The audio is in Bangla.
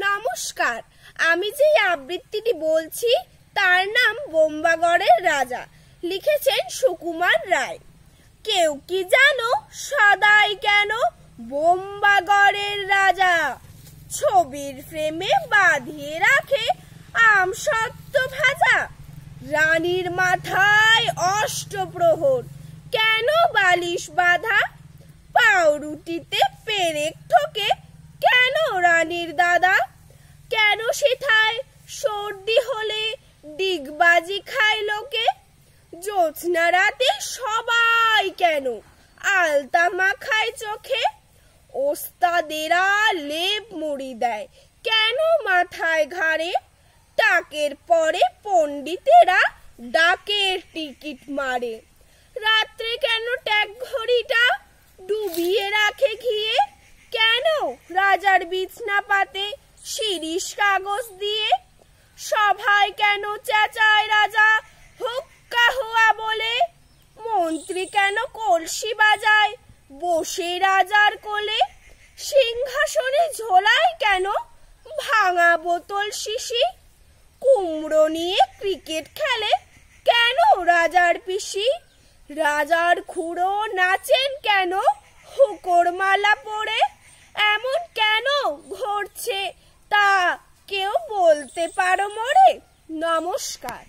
নমস্কার, আমি যে আবৃত্তিটি বলছি তার নাম বোম্বাগড়ের রাজা। লিখেছেন সুকুমার রায়। কেউ কি জানো সদাই কেন বোম্বাগড়ের রাজা? ছবির ফ্রেমে বাঁধিয়ে রাখে আমসত্ত্ব ভাজা। রানীর মাথায় অষ্টপ্রহর কেন বালিশ বাঁধা? পাউরুটিতে পেরেক ঠোকে কেন রানীর দাদা? কেন সেথায় সর্দি হলে ডিগবাজি খায় লোকে? জ্যোৎস্না রাতে সবাই কেন আলতা মাখায় চোখে? ওস্তাদেরা লেপ মুড়ি দেয় কেন মাথায় ঘাড়ে? টাকের পরে পণ্ডিতেরা ডাকের টিকিট মারে। রাত্রে কেন ট্যাক ঘড়িটা ডুবিয়ে রাখে ঘিয়ে? কেন রাজার বিছনা পাতে শিরিষ কাগজ দিয়ে? সভায় কেন চেঁচায় রাজা হুক্কা হুয়া বলে? মন্ত্রী কেন কলসি বাজায় বসে রাজার কোলে? সিংহাসনে ঝোলায় কেন ভাঙা বোতল শিশি? কুমড়ো নিয়ে ক্রিকেট খেলে কেন রাজার পিসি? রাজার খুড়ো নাচেন কেন হুকোর মালা পরে? এমন কেন ঘটছে তা কেউ বলতে পারো মোরে? নমস্কার।